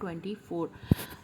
24।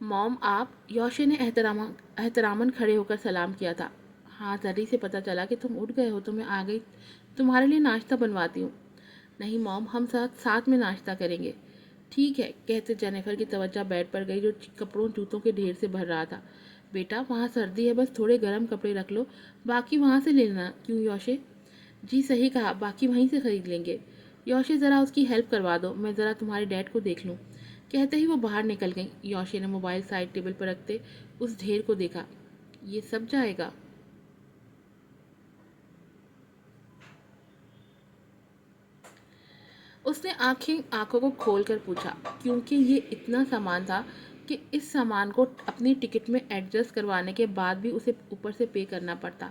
موم آپ؟ یوشے نے احتراماً کھڑے ہو کر سلام کیا تھا۔ ہاں، ذری سے پتہ چلا کہ تم اٹھ گئے ہو تو میں آ گئی، تمہارے لیے ناشتہ بنواتی ہوں۔ نہیں موم، ہم ساتھ میں ناشتہ کریں گے۔ ٹھیک ہے، کہتے جینیفر کی توجہ بیڈ پر گئی جو کپڑوں جوتوں کے ڈھیر سے بھر رہا تھا۔ بیٹا وہاں سردی ہے، بس تھوڑے گرم کپڑے رکھ لو، باقی وہاں سے لینا۔ کیوں یوشے؟ جی صحیح کہا، باقی وہیں سے خرید لیں گے۔ یوشے ذرا اس کی ہیلپ کروا دو، میں ذرا تمہارے ڈیڈ کو دیکھ لوں۔ کہتے ہی وہ باہر نکل گئیں۔ یوشے نے موبائل سائڈ ٹیبل پر رکھتے اس ڈھیر کو دیکھا۔ یہ سب جائے گا؟ اس نے آنکھوں کو کھول کر پوچھا، کیونکہ یہ اتنا سامان تھا کہ اس سامان کو اپنی ٹکٹ میں ایڈجسٹ کروانے کے بعد بھی اسے اوپر سے پے کرنا پڑتا۔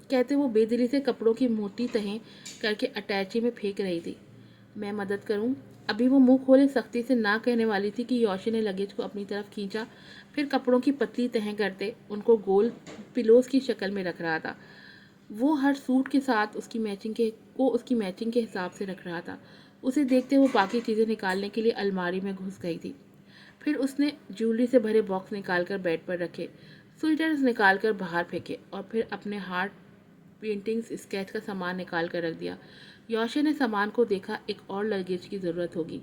کہتے وہ بے دلی سے کپڑوں کی موٹی تہیں کر کے اٹیچی میں پھینک رہی تھی۔ میں مدد کروں؟ ابھی وہ منہ کھولے سختی سے نہ کہنے والی تھی کہ یوشے نے لگیج کو اپنی طرف کھینچا، پھر کپڑوں کی پتلی تہیں کرتے ان کو گول پلوز کی شکل میں رکھ رہا تھا۔ وہ ہر سوٹ کے ساتھ اس کی میچنگ کے حساب سے رکھ رہا تھا۔ اسے دیکھتے وہ باقی چیزیں نکالنے کے لیے الماری میں گھس گئی تھی۔ پھر اس نے جیولری سے بھرے باکس نکال کر بیڈ پر رکھے، سویٹرز نکال کر باہر پھینکے اور پھر اپنے ہارٹ پینٹنگز اسکیچ کا سامان نکال کر رکھ دیا۔ یوشے نے سامان کو دیکھا، ایک اور لگیج کی ضرورت ہوگی۔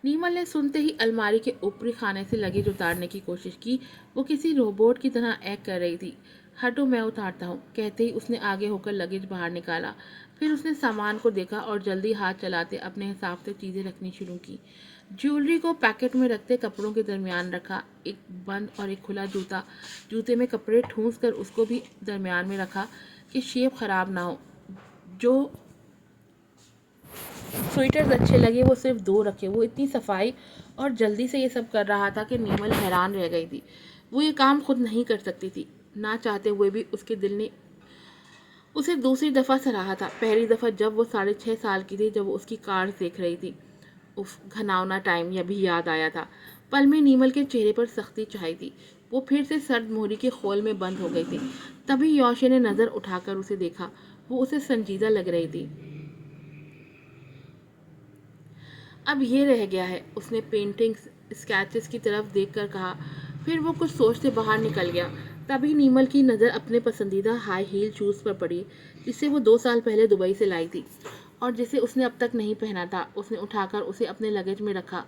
نیمل نے سنتے ہی الماری کے اوپری خانے سے لگیج اتارنے کی کوشش کی۔ وہ کسی روبوٹ کی طرح ایکٹ کر رہی تھی۔ ہٹو، میں اتارتا ہوں، کہتے ہی اس نے آگے ہو کر لگیج باہر نکالا۔ پھر اس نے سامان کو دیکھا اور جلدی ہاتھ چلاتے اپنے حساب سے چیزیں رکھنی شروع کی۔ جیولری کو پیکٹ میں رکھتے کپڑوں کے درمیان رکھا، ایک بند اور ایک کھلا جوتے میں کپڑے ٹھونس کر اس کو بھی درمیان میں رکھا کہ شیپ خراب نہ ہو۔ جو سویٹرز اچھے لگے وہ صرف 2 رکھے۔ وہ اتنی صفائی اور جلدی سے یہ سب کر رہا تھا کہ نیمل حیران رہ گئی تھی۔ وہ یہ کام خود نہیں کر سکتی تھی۔ نہ چاہتے ہوئے بھی اس کے دل نے اسے دوسری دفعہ سراہا تھا۔ پہلی دفعہ جب وہ 6.5 سال کی تھی، جب وہ اس کی کارز دیکھ رہی تھی۔ گھناؤنا ٹائم یہ بھی یاد آیا تھا۔ پل میں نیمل کے چہرے پر سختی چھائی تھی۔ وہ پھر سے سرد موہری کے خول میں بند ہو گئی تھی۔ تبھی یوشے نے نظر اٹھا کر اسے دیکھا۔ وہ اسے سنجیدہ لگ رہی تھی۔ اب یہ رہ گیا ہے، اس نے پینٹنگز اسکیچز کی طرف دیکھ کر کہا، پھر وہ کچھ سوچتے باہر نکل گیا۔ تبھی نیمل کی نظر اپنے پسندیدہ ہائی ہیل شوز پر پڑی، جسے وہ 2 سال پہلے دبئی سے لائی تھی اور جسے اس نے اب تک نہیں پہنا تھا۔ اس نے اٹھا کر اسے اپنے لگیج میں رکھا۔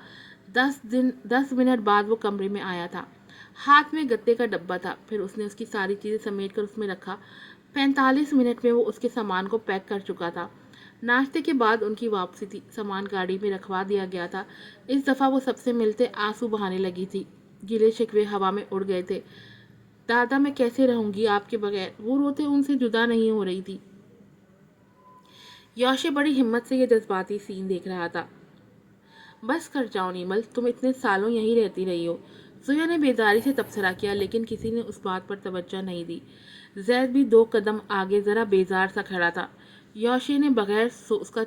10 منٹ بعد وہ کمرے میں آیا تھا۔ ہاتھ میں گتے کا ڈبہ تھا۔ پھر اس نے اس کی ساری چیزیں سمیٹ کر اس میں رکھا۔ 45 منٹ میں وہ اس کے سامان کو پیک کر چکا تھا۔ ناشتے کے بعد ان کی واپسی تھی۔ سامان گاڑی میں رکھوا دیا گیا تھا۔ اس دفعہ وہ سب سے ملتے آنسو بہانے لگی تھی۔ گلے شکوے ہوا میں اڑ گئے تھے۔ دادا، میں کیسے رہوں گی آپ کے بغیر؟ وہ روتے ان سے جدا نہیں ہو رہی تھی۔ یوشے بڑی ہمت سے یہ جذباتی سین دیکھ رہا تھا۔ بس کر جاؤ نیمل، تم اتنے سالوں یہیں رہتی رہی ہو۔ زویا نے بیداری سے تبصرہ کیا، لیکن کسی نے اس بات پر توجہ نہیں دی۔ زید بھی 2 قدم آگے ذرا بیزار سا کھڑا تھا۔ یوشے نے بغور اس کا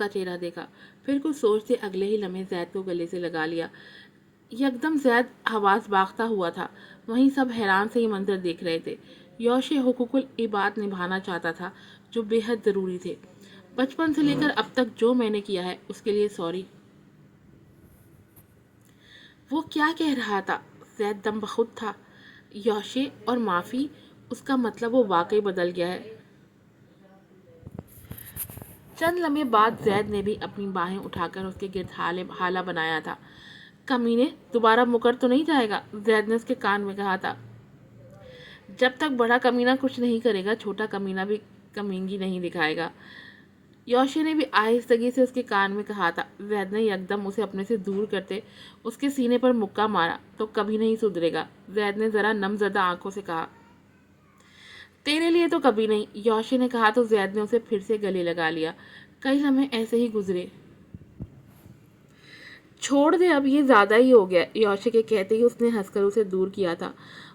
چہرہ دیکھا، پھر کچھ سوچتے اگلے ہی لمحے زید کو گلے سے لگا لیا۔ یکدم زید حواس باختہ ہوا تھا۔ وہیں سب حیران سے یہ منظر دیکھ رہے تھے۔ یوشے حقوق العباد نبھانا چاہتا تھا جو بے حد ضروری تھے۔ بچپن سے لے کر اب تک جو میں نے کیا ہے اس کے لیے سوری۔ وہ کیا کہہ رہا تھا؟ زید دم بخود تھا۔ یوشے اور معافی، اس کا مطلب وہ واقعی بدل گیا ہے۔ چند لمحے بعد زید نے بھی اپنی باہیں اٹھا کر اس کے گرد حالہ بنایا تھا۔ کمینے، دوبارہ مکر تو نہیں جائے گا؟ زید نے اس کے کان میں کہا تھا۔ جب تک بڑا کمینہ کچھ نہیں کرے گا، چھوٹا کمینہ بھی کمینگی نہیں دکھائے گا۔ یوشے نے بھی آہستگی سے اس کے کان میں کہا تھا۔ زید نے یکدم اسے اپنے سے دور کرتے اس کے سینے پر مکہ مارا۔ تو کبھی نہیں سدھرے گا، زید نے ذرا نم زدہ آنکھوں سے کہا۔ تیرے لیے تو کبھی نہیں، یوشے نے کہا تو زید نے اسے پھر سے گلے لگا لیا۔ کئی لمحے ایسے ہی گزرے۔ چھوڑ دے، اب یہ زیادہ ہی ہو گیا، یوشے کے کہتے ہی اس نے ہنس کر اسے دور کیا تھا۔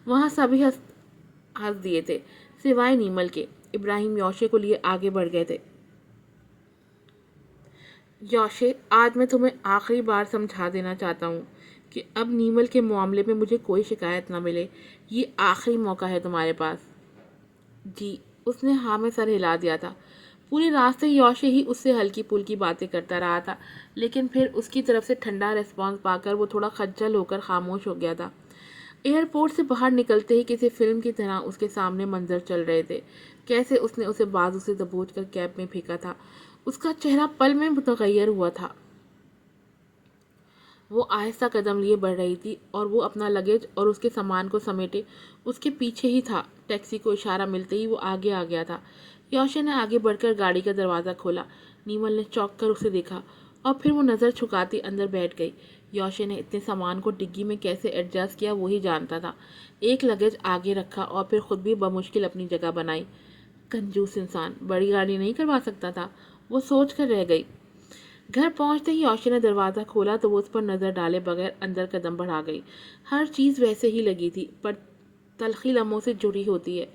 وہاں سبھی ہنس دیے تھے سوائے نیمل کے۔ ابراہیم یوشے کو لیے آگے بڑھ گئے تھے۔ یوشے، آج میں تمہیں آخری بار سمجھا دینا چاہتا ہوں کہ اب نیمل کے معاملے میں مجھے کوئی شکایت نہ ملے۔ یہ آخری موقع ہے تمہارے پاس۔ جی، اس نے ہاں میں سر ہلا دیا تھا۔ پورے راستے یوشے ہی اس سے ہلکی پھلکی باتیں کرتا رہا تھا، لیکن پھر اس کی طرف سے ٹھنڈا ریسپانس پا کر وہ تھوڑا خجل ہو کر خاموش ہو گیا تھا۔ ایئرپورٹ سے باہر نکلتے ہی کسی فلم کی طرح اس کے سامنے منظر چل رہے تھے، کیسے اس نے اسے بازو سے دبوچ کر کیب میں پھینکا تھا۔ اس کا چہرہ پل میں متغیر ہوا تھا۔ وہ آہستہ قدم لیے بڑھ رہی تھی اور وہ اپنا لگیج اور اس کے سامان کو سمیٹے اس کے پیچھے ہی تھا۔ ٹیکسی کو اشارہ ملتے ہی وہ آگے آ گیا تھا۔ یوشے نے آگے بڑھ کر گاڑی کا دروازہ کھولا۔ نیمل نے چونک کر اسے دیکھا اور پھر وہ نظر چھکاتی اندر بیٹھ گئی۔ یوشے نے اتنے سامان کو ڈگی میں کیسے ایڈجسٹ کیا وہی جانتا تھا۔ ایک لگیج آگے رکھا اور پھر خود بھی بمشکل اپنی جگہ بنائی۔ کنجوس انسان، بڑی گاڑی نہیں کروا سکتا تھا، وہ سوچ کر رہ گئی۔ گھر پہنچتے ہی یوشے نے دروازہ کھولا تو وہ اس پر نظر ڈالے بغیر اندر قدم بڑھا گئی۔ ہر چیز ویسے ہی لگی تھی، پر تلخی لمحوں سے جڑی ہوتی ہے۔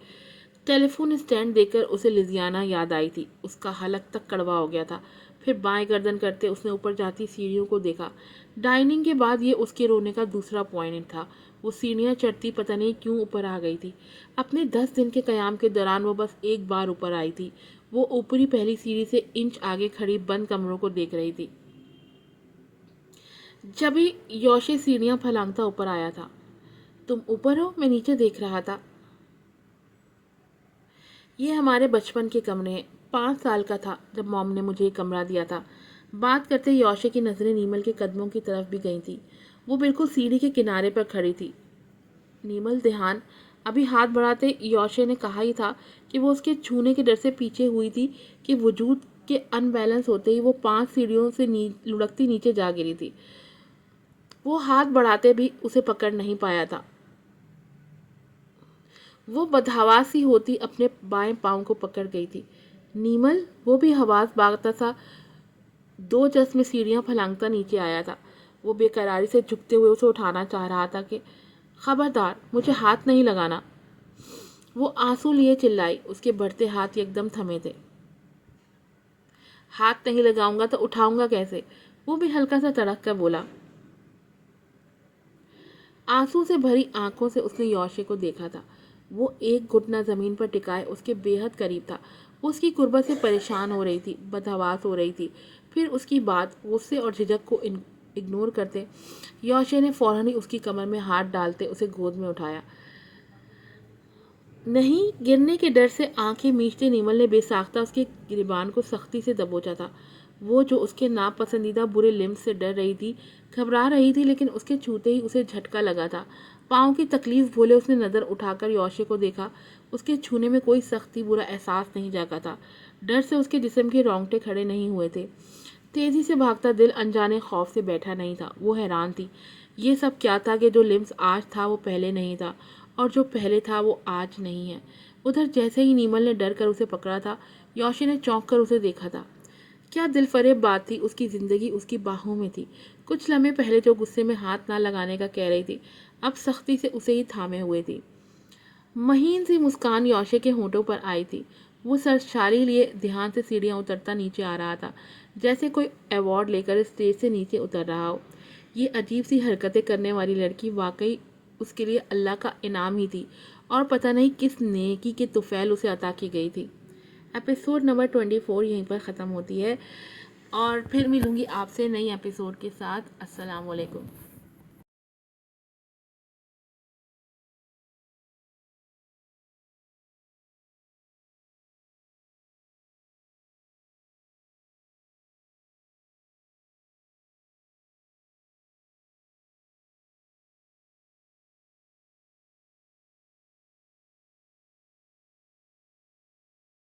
ٹیلی فون اسٹینڈ دیکھ کر اسے لزیانہ یاد آئی تھی۔ اس کا حلق تک کڑوا ہو گیا تھا۔ پھر بائیں گردن کرتے اس نے اوپر جاتی سیڑھیوں کو دیکھا۔ ڈائننگ کے بعد یہ اس کے رونے کا دوسرا پوائنٹ تھا۔ وہ سیڑھیاں چڑھتی پتہ نہیں کیوں اوپر آ گئی تھی۔ اپنے 10 دن کے قیام کے دوران وہ بس ایک بار اوپر آئی تھی۔ وہ اوپری پہلی سیڑھی سے انچ آگے کھڑی بند کمروں کو دیکھ رہی تھی۔ جبھی یوشے سیڑھیاں پھلانگتا اوپر آیا تھا۔ تم اوپر ہو؟ میں نیچے دیکھ رہا تھا۔ یہ ہمارے بچپن کے کمرے ہیں۔ 5 سال کا تھا جب موم نے مجھے یہ کمرہ دیا تھا۔ بات کرتے یوشے کی نظریں نیمل کے قدموں کی طرف بھی گئی تھی۔ وہ بالکل سیڑھی کے کنارے پر کھڑی تھی۔ نیمل دھیان۔ ابھی ہاتھ بڑھاتے یوشے نے کہا ہی تھا کہ وہ اس کے چھونے کے ڈر سے پیچھے ہوئی تھی کہ وجود کے ان بیلنس ہوتے ہی وہ 5 سیڑھیوں سے لڑکتی نیچے جا گری تھی۔ وہ ہاتھ بڑھاتے بھی اسے پکڑ نہیں پایا تھا۔ وہ بدحواسی ہوتی اپنے بائیں پاؤں کو پکڑ گئی تھی۔ نیمل، وہ بھی حواس باختہ سا 2 جس میں سیڑھیاں پھلانگتا نیچے آیا تھا۔ وہ بے قراری سے جھکتے ہوئے اسے اٹھانا چاہ رہا تھا کہ خبردار، مجھے ہاتھ نہیں لگانا۔ وہ آنسو لیے چلائی۔ اس کے بڑھتے ہاتھ یکدم تھمے تھے۔ ہاتھ نہیں لگاؤں گا تو اٹھاؤں گا کیسے؟ وہ بھی ہلکا سا تڑک کر بولا۔ آنسو سے بھری آنکھوں سے اس نے یوشے کو دیکھا تھا۔ وہ ایک گھٹنا زمین پر ٹکائے اس کے بے حد قریب تھا۔ وہ اس کی قربت سے پریشان ہو رہی تھی، بدحواس ہو رہی تھی۔ پھر اس کی بات، غصے اور جھجک کو اگنور کرتے یوشے نے فوراً ہی اس کی کمر میں ہاتھ ڈالتے اسے گود میں اٹھایا۔ نہیں، گرنے کے ڈر سے آنکھیں میچتے نیمل نے بے ساختہ اس کے گریبان کو سختی سے دبوچا تھا۔ وہ جو اس کے ناپسندیدہ برے لمس سے ڈر رہی تھی، گھبرا رہی تھی، لیکن اس کے چھوتے ہی اسے جھٹکا لگا تھا۔ پاؤں کی تکلیف بھولے اس نے نظر اٹھا کر یوشے کو دیکھا۔ اس کے چھونے میں کوئی سختی، برا احساس نہیں جاگا تھا۔ ڈر سے اس کے جسم کے رونگٹے کھڑے نہیں ہوئے تھے۔ تیزی سے بھاگتا دل انجانے خوف سے بیٹھا نہیں تھا۔ وہ حیران تھی، یہ سب کیا تھا کہ جو لمس آج تھا وہ پہلے نہیں تھا، اور جو پہلے تھا وہ آج نہیں ہے۔ ادھر جیسے ہی نیمل نے ڈر کر اسے پکڑا تھا، یوشے نے چونک کر اسے دیکھا تھا۔ کیا دل فریب بات تھی، اس کی زندگی اس کی باہوں میں تھی۔ کچھ لمحے پہلے جو غصے میں ہاتھ نہ لگانے کا کہہ رہی تھی، اب سختی سے اسے ہی تھامے ہوئے تھی۔ مہین سی مسکان یوشے کے ہونٹوں پر آئی تھی۔ وہ سرشاری لیے دھیان سے سیڑھیاں اترتا نیچے آ رہا تھا، جیسے کوئی ایوارڈ لے کر اسٹیج سے نیچے اتر رہا ہو۔ یہ عجیب سی حرکتیں کرنے والی لڑکی واقعی اس کے لیے اللہ کا انعام ہی تھی، اور پتہ نہیں کس نیکی کے طفیل اسے عطا کی گئی تھی۔ ایپیسوڈ نمبر 24 یہیں پر ختم ہوتی ہے، اور پھر ملوں گی آپ سے نئی ایپیسوڈ کے ساتھ۔ السلام علیکم۔